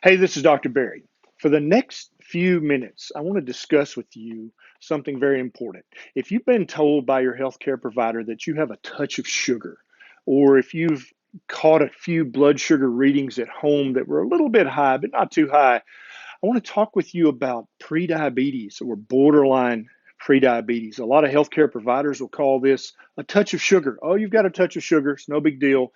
Hey, this is Dr. Barry. For the next few minutes, I want to discuss with you something very important. If you've been told by your healthcare provider that you have a touch of sugar, or if you've caught a few blood sugar readings at home that were a little bit high, but not too high, I want to talk with you about prediabetes or borderline prediabetes. A lot of healthcare providers will call this a touch of sugar. Oh, you've got a touch of sugar, it's no big deal,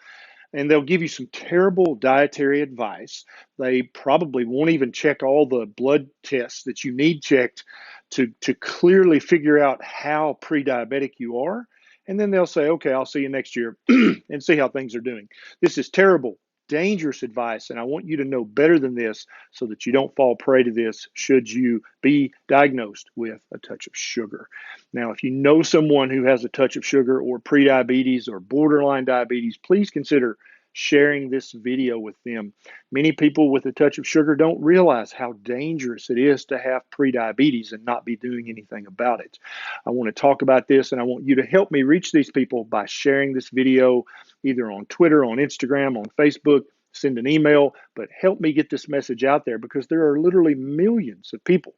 and they'll give you some terrible dietary advice. They probably won't even check all the blood tests that you need checked to clearly figure out how pre-diabetic you are. And then they'll say, okay, I'll see you next year and see how things are doing. This is terrible, dangerous advice, and I want you to know better than this so that you don't fall prey to this should you be diagnosed with a touch of sugar. Now, if you know someone who has a touch of sugar or prediabetes or borderline diabetes, please consider sharing this video with them. Many people with a touch of sugar don't realize how dangerous it is to have prediabetes and not be doing anything about it. I want to talk about this, and I want you to help me reach these people by sharing this video either on Twitter, on Instagram, on Facebook. Send an email, but help me get this message out there because there are literally millions of people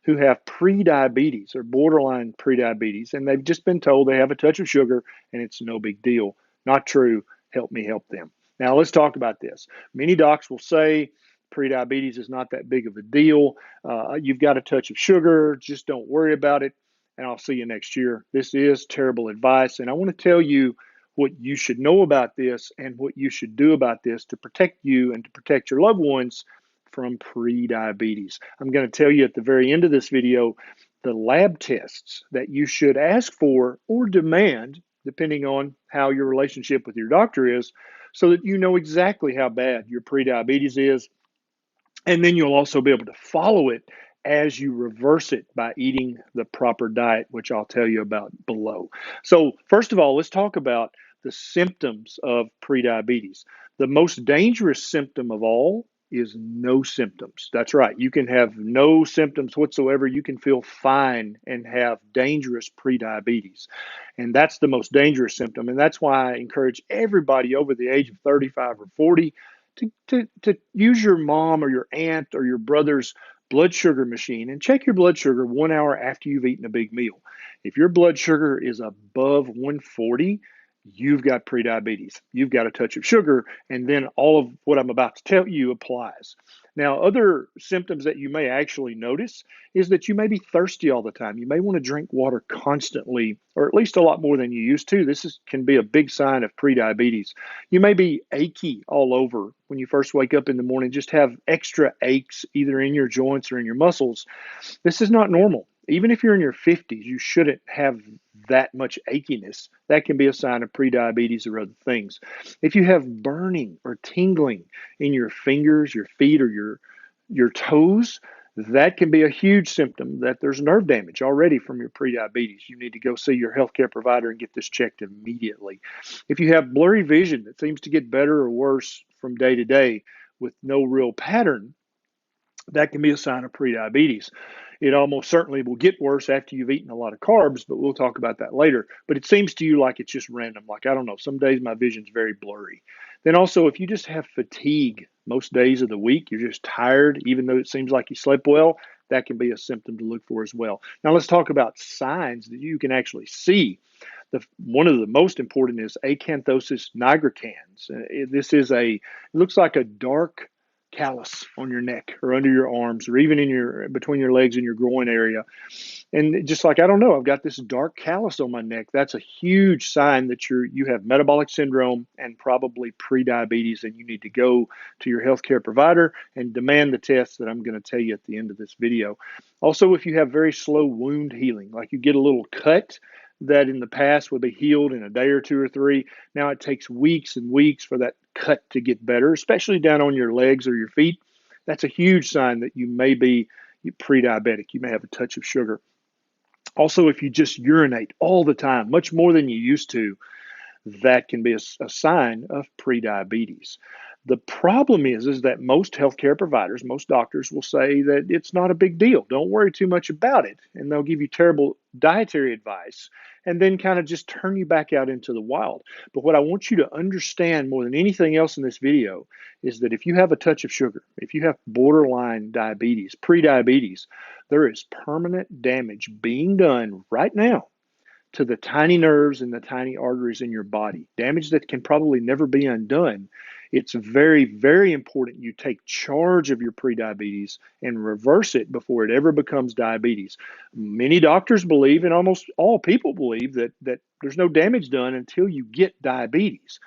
who have prediabetes or borderline prediabetes, and they've just been told they have a touch of sugar and it's no big deal. Not true. Help me help them. Now, let's talk about this. Many docs will say prediabetes is not that big of a deal. You've got a touch of sugar, just don't worry about it, and I'll see you next year. This is terrible advice, and I want to tell you what you should know about this and what you should do about this to protect you and to protect your loved ones from pre-diabetes. I'm going to tell you at the very end of this video the lab tests that you should ask for or demand, depending on how your relationship with your doctor is, so that you know exactly how bad your pre-diabetes is. And then you'll also be able to follow it as you reverse it by eating the proper diet, which I'll tell you about below. So, first of all, let's talk about the symptoms of prediabetes. The most dangerous symptom of all is no symptoms. That's right. You can have no symptoms whatsoever. You can feel fine and have dangerous prediabetes. And that's the most dangerous symptom. And that's why I encourage everybody over the age of 35 or 40 to use your mom or your aunt or your brother's blood sugar machine and check your blood sugar 1 hour after you've eaten a big meal. If your blood sugar is above 140, you've got prediabetes. You've got a touch of sugar, and then all of what I'm about to tell you applies. Now, other symptoms that you may actually notice is that you may be thirsty all the time. You may want to drink water constantly, or at least a lot more than you used to. Can be a big sign of prediabetes. You may be achy all over when you first wake up in the morning, just have extra aches either in your joints or in your muscles. This is not normal. Even if you're in your 50s, you shouldn't have that much achiness. That can be a sign of prediabetes or other things. If you have burning or tingling in your fingers, your feet, or your toes, that can be a huge symptom that there's nerve damage already from your prediabetes. You need to go see your healthcare provider and get this checked immediately. If you have blurry vision that seems to get better or worse from day to day with no real pattern, that can be a sign of prediabetes. It almost certainly will get worse after you've eaten a lot of carbs, but we'll talk about that later. But it seems to you like it's just random. Like, I don't know, some days my vision's very blurry. Then also, if you just have fatigue most days of the week, you're just tired, even though it seems like you slept well, that can be a symptom to look for as well. Now, let's talk about signs that you can actually see. One of the most important is acanthosis nigricans. It looks like a dark callus on your neck or under your arms or even in your between your legs and your groin area. And just like, I don't know, I've got this dark callus on my neck. That's a huge sign that you have metabolic syndrome and probably prediabetes, and you need to go to your healthcare provider and demand the tests that I'm going to tell you at the end of this video. Also, if you have very slow wound healing, like you get a little cut that in the past would be healed in a day or two or three. Now it takes weeks and weeks for that cut to get better, especially down on your legs or your feet. That's a huge sign that you may be pre-diabetic. You may have a touch of sugar. Also, if you just urinate all the time, much more than you used to, that can be a sign of prediabetes. The problem is that most healthcare providers, most doctors will say that it's not a big deal. Don't worry too much about it. And they'll give you terrible dietary advice and then kind of just turn you back out into the wild. But what I want you to understand more than anything else in this video is that if you have a touch of sugar, if you have borderline diabetes, pre-diabetes, there is permanent damage being done right now to the tiny nerves and the tiny arteries in your body, damage that can probably never be undone. It's very, very important you take charge of your prediabetes and reverse it before it ever becomes diabetes. Many doctors believe, and almost all people believe, that there's no damage done until you get diabetes.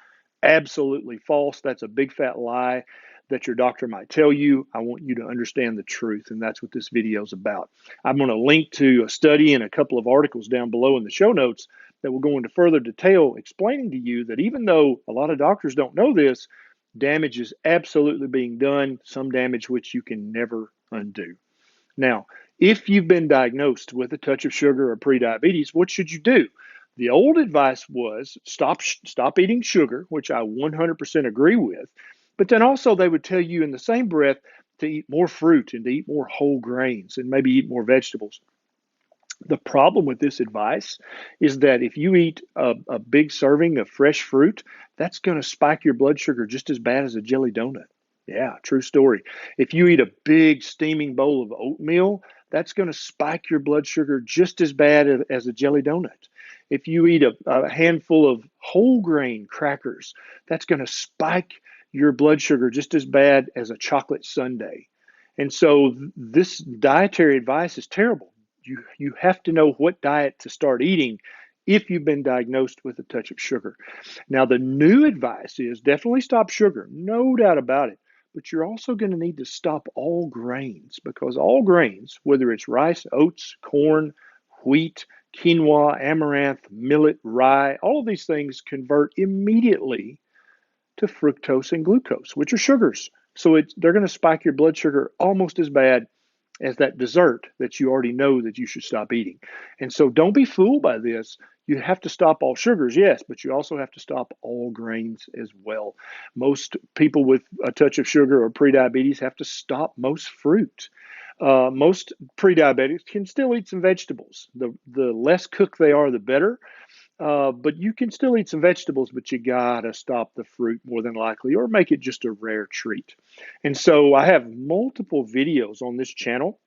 Absolutely false. That's a big fat lie that your doctor might tell you. I want you to understand the truth, and that's what this video is about. I'm going to link to a study and a couple of articles down below in the show notes that will go into further detail explaining to you that even though a lot of doctors don't know this, damage is absolutely being done, some damage which you can never undo. Now, if you've been diagnosed with a touch of sugar or prediabetes, what should you do? The old advice was stop eating sugar, which I 100% agree with. But then also they would tell you in the same breath to eat more fruit and to eat more whole grains and maybe eat more vegetables. The problem with this advice is that if you eat a big serving of fresh fruit, that's going to spike your blood sugar just as bad as a jelly donut. Yeah, true story. If you eat a big steaming bowl of oatmeal, that's going to spike your blood sugar just as bad as a jelly donut. If you eat a handful of whole grain crackers, that's going to spike your blood sugar just as bad as a chocolate sundae. And so this dietary advice is terrible. You have to know what diet to start eating if you've been diagnosed with a touch of sugar. Now, the new advice is definitely stop sugar, no doubt about it. But you're also going to need to stop all grains because all grains, whether it's rice, oats, corn, wheat, quinoa, amaranth, millet, rye, all of these things convert immediately to fructose and glucose, which are sugars. So they're going to spike your blood sugar almost as bad as that dessert that you already know that you should stop eating. And so don't be fooled by this. You have to stop all sugars, yes, but you also have to stop all grains as well. Most people with a touch of sugar or prediabetes have to stop most fruit. Most pre-diabetics can still eat some vegetables. The less cooked they are, the better. But you can still eat some vegetables, but you gotta stop the fruit more than likely, or make it just a rare treat. And so I have multiple videos on this channel,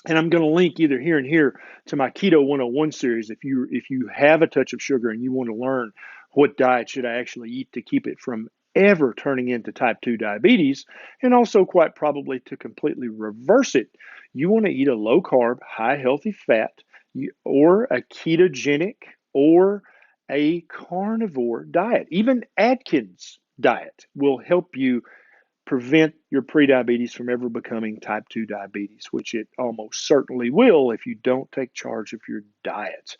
and I'm going to link either here and here to my Keto 101 series. If you have a touch of sugar and you want to learn what diet should I actually eat to keep it from ever turning into type 2 diabetes, and also quite probably to completely reverse it, you want to eat a low carb, high healthy fat, or a ketogenic or a carnivore diet. Even Atkins diet will help you prevent your prediabetes from ever becoming type 2 diabetes, which it almost certainly will if you don't take charge of your diet.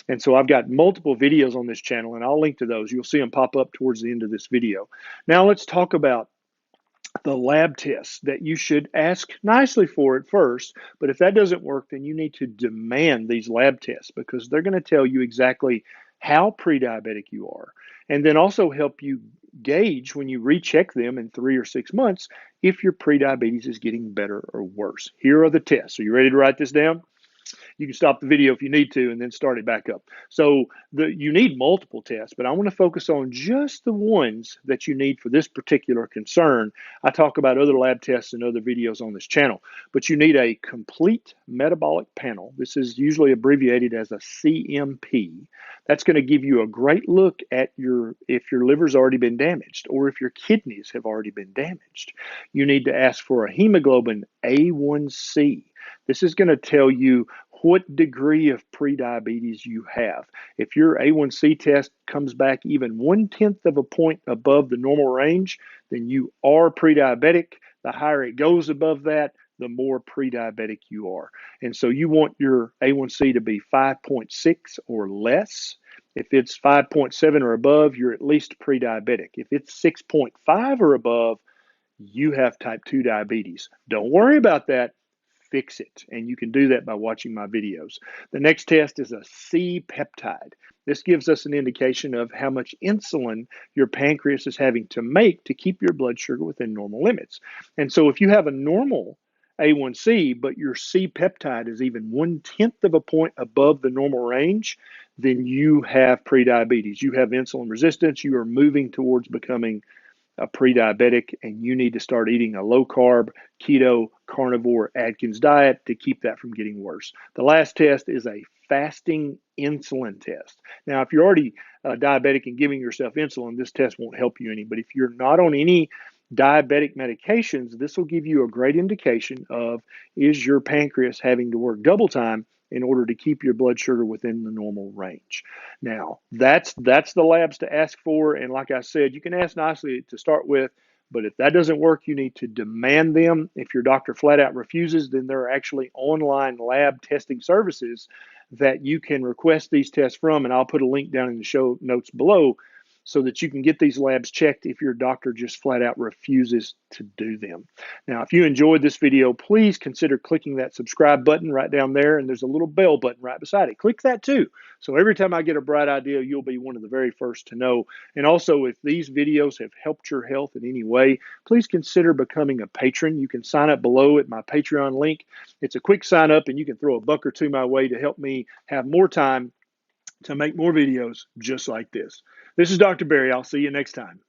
And so I've got multiple videos on this channel, and I'll link to those. You'll see them pop up towards the end of this video. Now let's talk about the lab tests that you should ask nicely for at first. But if that doesn't work, then you need to demand these lab tests because they're going to tell you exactly how pre-diabetic you are, and then also help you gauge when you recheck them in 3 or 6 months if your pre-diabetes is getting better or worse. Here are the tests. Are you ready to write this down? You can stop the video if you need to and then start it back up. So you need multiple tests, but I want to focus on just the ones that you need for this particular concern. I talk about other lab tests and other videos on this channel, but you need a complete metabolic panel. This is usually abbreviated as a CMP. That's going to give you a great look at if your liver's already been damaged or if your kidneys have already been damaged. You need to ask for a hemoglobin A1C. This is going to tell you what degree of prediabetes you have. If your A1C test comes back even 1/10 of a point above the normal range, then you are prediabetic. The higher it goes above that, the more prediabetic you are. And so you want your A1C to be 5.6 or less. If it's 5.7 or above, you're at least prediabetic. If it's 6.5 or above, you have type 2 diabetes. Don't worry about that. fix it. And you can do that by watching my videos. The next test is a C-peptide. This gives us an indication of how much insulin your pancreas is having to make to keep your blood sugar within normal limits. And so if you have a normal A1C, but your C-peptide is even 1/10 of a point above the normal range, then you have prediabetes. You have insulin resistance. You are moving towards becoming a pre-diabetic, and you need to start eating a low-carb, keto, carnivore Atkins diet to keep that from getting worse. The last test is a fasting insulin test. Now, if you're already diabetic and giving yourself insulin, this test won't help you any. But if you're not on any diabetic medications, this will give you a great indication of, is your pancreas having to work double time in order to keep your blood sugar within the normal range. Now, that's the labs to ask for. And like I said, you can ask nicely to start with, but if that doesn't work, you need to demand them. If your doctor flat out refuses, then there are actually online lab testing services that you can request these tests from. And I'll put a link down in the show notes below so that you can get these labs checked if your doctor just flat out refuses to do them. Now, if you enjoyed this video, please consider clicking that subscribe button right down there, and there's a little bell button right beside it. Click that too. So every time I get a bright idea, you'll be one of the very first to know. And also, if these videos have helped your health in any way, please consider becoming a patron. You can sign up below at my Patreon link. It's a quick sign up, and you can throw a buck or two my way to help me have more time to make more videos just like this. This is Dr. Berry. I'll see you next time.